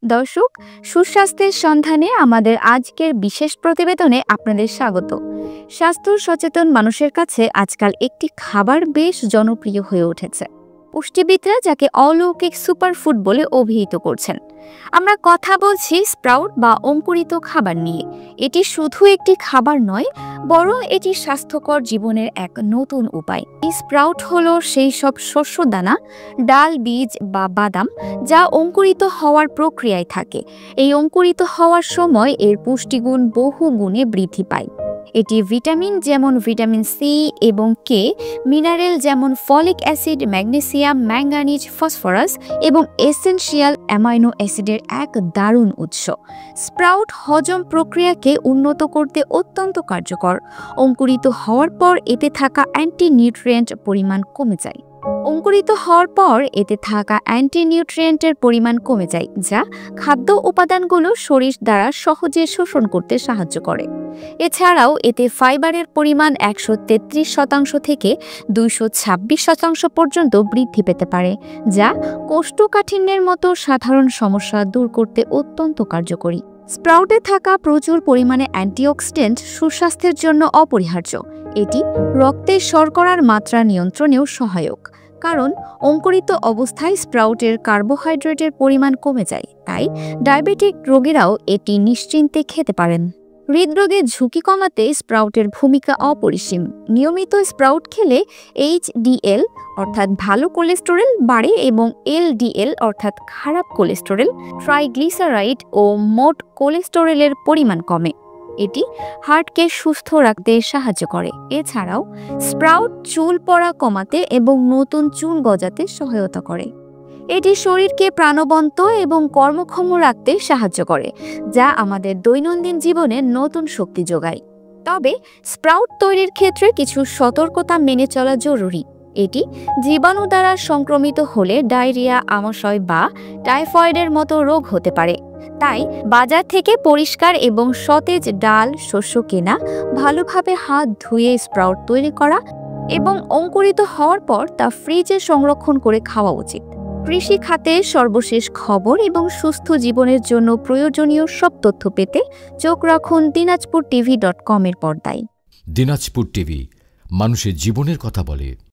দর্শক, সুস্বাস্থ্যের সন্ধানে আমাদের আজকের বিশেষ প্রতিবেদনে আপনাদের স্বাগত। স্বাস্থ্য সচেতন মানুষের কাছে আজকাল একটি খাবার বেশ জনপ্রিয় হয়ে উঠেছে। পুষ্টিবিদরা যাকে অলৌকিক সুপারফুড বলে অভিহিত করছেন। আমরা কথা বলছি স্প্রাউট বা অঙ্কুরিত খাবার নিয়ে। এটি শুধু একটি খাবার নয়, বরং এটি স্বাস্থ্যকর জীবনের এক নতুন উপায়। এই স্প্রাউট হলো সেই সব শস্যদানা, ডাল, বীজ বা বাদাম যা অঙ্কুরিত হওয়ার প্রক্রিয়ায় থাকে। এই অঙ্কুরিত হওয়ার সময় এর পুষ্টিগুণ বহু গুণে বৃদ্ধি পায়। এটি ভিটামিন যেমন ভিটামিন সি এবং কে, মিনারেল যেমন folic acid, magnesium, manganese, phosphorus এবং এসেনশিয়াল অ্যামাইনো অ্যাসিডের এক দারুণ উৎস। স্প্রাউট হজম প্রক্রিয়াকে উন্নত করতে অত্যন্ত কার্যকর। অঙ্কুরিত হওয়ার পর এতে থাকা অ্যান্টি নিউট্রিয়েন্ট পরিমাণ কমে যায়। যা খাদ্য উপাদানগুলো শরীর দ্বারা সহজে শোষণ করতে সাহায্য করে। এছাড়াও এতে ফাইবারের পরিমাণ 133% থেকে 226% পর্যন্ত বৃদ্ধি পেতে পারে, যা কোষ্ঠকাঠিন্যের মতো সাধারণ সমস্যা দূর করতে অত্যন্ত কার্যকরী। স্প্রাউটে থাকা প্রচুর পরিমাণে অ্যান্টিঅক্সিডেন্ট সুস্বাস্থ্যের জন্য অপরিহার্য। এটি রক্তে শর্করার মাত্রা নিয়ন্ত্রণেও সহায়ক, কারণ অঙ্কুরিত অবস্থায় স্প্রাউটের কার্বোহাইড্রেটের পরিমাণ কমে যায়। তাই ডায়াবেটিক রোগীরাও এটি নিশ্চিন্তে খেতে পারেন। হৃদরোগের ঝুঁকি কমাতে স্প্রাউটের ভূমিকা অপরিসীম। নিয়মিত স্প্রাউট খেলে এইচডিএল অর্থাৎ ভালো কোলেস্টেরল বাড়ে এবং এলডিএল অর্থাৎ খারাপ কোলেস্টেরল, ট্রাইগ্লিসারাইড ও মোট কোলেস্টেরলের পরিমাণ কমে। এটি হার্টকে সুস্থ রাখতে সাহায্য করে। এছাড়াও স্প্রাউট চুল পড়া কমাতে এবং নতুন চুল গজাতে সহায়তা করে। এটি শরীরকে প্রাণবন্ত এবং কর্মক্ষম রাখতে সাহায্য করে, যা আমাদের দৈনন্দিন জীবনে নতুন শক্তি যোগায়। তবে স্প্রাউট তৈরির ক্ষেত্রে কিছু সতর্কতা মেনে চলা জরুরি। এটি জীবাণু দ্বারা সংক্রমিত হলে ডায়রিয়া, আমাশয় বা টাইফয়েডের মতো রোগ হতে পারে। তাই বাজার থেকে পরিষ্কার এবং সতেজ ডাল, শস্য কেনা, ভালোভাবে হাত ধুয়ে স্প্রাউট তৈরি করা এবং অঙ্কুরিত হওয়ার পর তা ফ্রিজে সংরক্ষণ করে খাওয়া উচিত। কৃষি খাতে সর্বশেষ খবর এবং সুস্থ জীবনের জন্য প্রয়োজনীয় সব তথ্য পেতে চোখ রাখুন dinajpurtv.com এর পর্দায়। দিনাজপুর টিভি, মানুষের জীবনের কথা বলে।